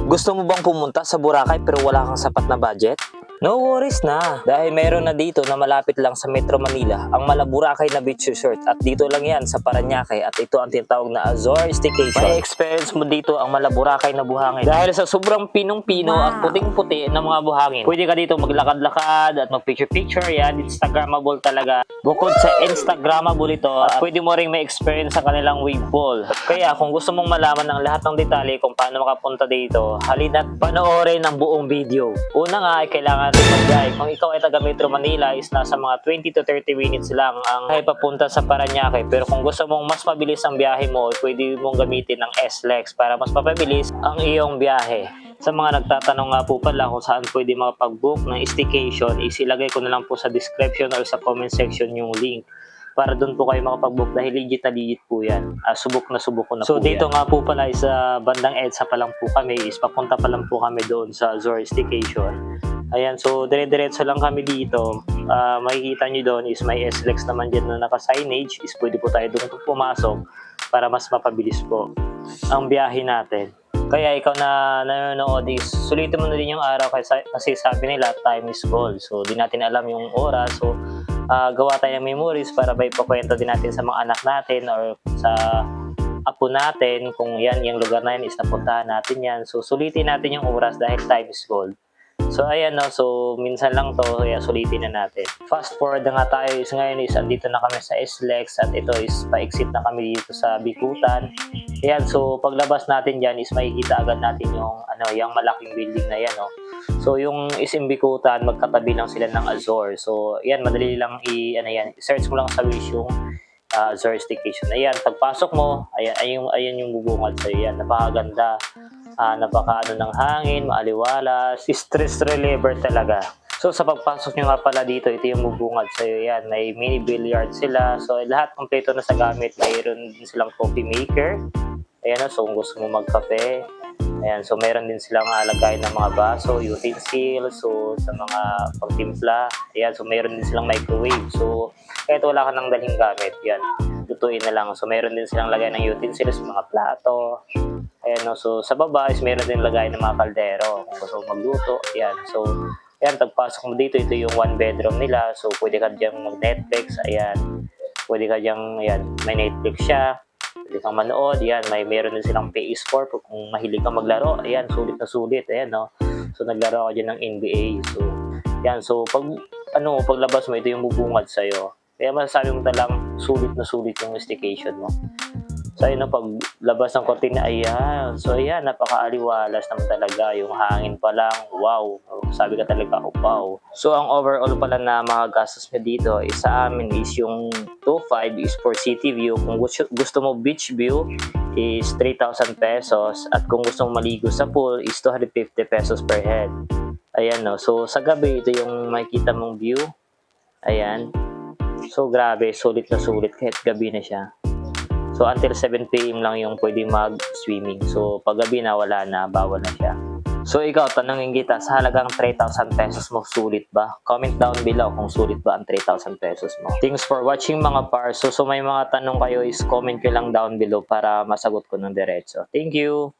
Gusto mo bang pumunta sa Boracay pero wala kang sapat na budget? No worries na, dahil meron na dito na malapit lang sa Metro Manila ang Boracay na beach resort at dito lang yan sa Parañaque at ito ang tinatawag na Azor Staycation. May experience mo dito ang Boracay na buhangin dahil sa sobrang pinong-pino at puting-puti ng mga buhangin. Pwede ka dito maglakad-lakad at mag-picture-picture, yan, Instagrammable talaga. Bukod sa Instagrammable ito, at pwede mo ring may experience sa kanilang wave pool. Kaya kung gusto mong malaman ng lahat ng detalye kung paano makapunta dito, halina't panoorin ang buong video. Una nga ay kailangan mag-drive. Kung ikaw ay taga Metro Manila is nasa mga 20 to 30 minutes lang ang papunta sa Parañaque. Pero kung gusto mong mas mabilis ang biyahe mo, pwede mong gamitin ng SLEX para mas mapabilis ang iyong biyahe. Sa mga nagtatanong nga po pala kung saan pwede makapag-book ng staycation, isilagay ko na lang po sa description or sa comment section yung link para doon po kayo makapag-book dahil legit na legit po yan. Subok na subok ko na po dito yan. Nga po pala is bandang EDSA pa lang po kami, is papunta pa lang po kami doon sa Azor Staycation. Ayan, so dire-diretso lang kami dito. Makikita nyo doon is may SLEX naman dyan na naka-signage, is pwede po tayo doon pumasok para mas mapabilis po ang biyahe natin. Kaya ikaw na nanonood is sulitin mo na din yung araw kasi sabi nila time is gold. So di natin alam yung oras. So gawa tayo ng memories para ba ipakwento din natin sa mga anak natin or sa apo natin kung yan yung lugar na yan is napuntahan natin yan. So sulitin natin yung oras dahil time is gold. So ayan no, so minsan lang to, kaya sulitin na natin. Fast forward na nga tayo, is ngayon is andito na kami sa SLEX at ito is pa-exit na kami dito sa Bicutan. Ayan, so paglabas natin dyan is makikita agad natin yung yung malaking building na yan no. So yung SM Bicutan, magkatabi lang sila ng Azor. So ayan, madali lang search mo lang sa Wish yung Azor Staycation. Ayan, pagpasok mo, ayan yung bubungad sa yan, napakaganda. Napaka ng hangin, maaliwalas, stress reliever talaga. So sa pagpasok nyo nga pala dito, ito yung bubungad sa iyo yan. May mini billiard sila. So lahat kompleto na sa gamit. Mayroon din silang coffee maker. Ayan, so kung gusto mo magkape. Ayan, so meron din silang alagay ng mga baso, utensils, so sa mga pagtimpla. Ayan, so meron din silang microwave. So kahit wala ka nang daling gamit, yan, lutuin na lang. So meron din silang lagay ng utensils, mga plato. Ayan, no, so sa baba is meron din lagay ng mga kaldero kung gusto mo magluto. Ayan, so ayan, pagpasok mo dito, ito yung one bedroom nila. So pwede ka diyang mag-Netflix. Ayan, pwede ka diyang, ayan, may Netflix siya. Pwede kang manood. Ayan, meron din silang PS4 kung mahilig kang maglaro. Ayan, sulit na sulit. Ayan, no. So naglaro ako dyan ng NBA. So ayan, so paglabas mo, ito yung bubungad sa'yo. Kaya masasabi mo talang sulit na sulit yung staycation mo. So ayun, paglabas ng kortina, ayan. So ayan, napakaaliwalas naman talaga. Yung hangin pa lang, wow. Sabi ka talaga, wow. So ang overall pala na mga gastos nyo dito is sa amin is yung 2.5 is for city view. Kung gusto mo beach view is 3,000 pesos. At kung gusto mo maligo sa pool is 250 pesos per head. Ayan no. So sa gabi, ito yung makikita mong view. Ayan. So grabe, sulit na sulit kahit gabi na siya. So until 7 PM lang yung pwede mag-swimming. So pag gabi na, wala na, bawal na siya. So ikaw, tanongin kita, sa halagang 3,000 pesos mo, sulit ba? Comment down below kung sulit ba ang 3,000 pesos mo. Thanks for watching mga pars. So may mga tanong kayo is comment ko lang down below para masagot ko ng diretso. Thank you!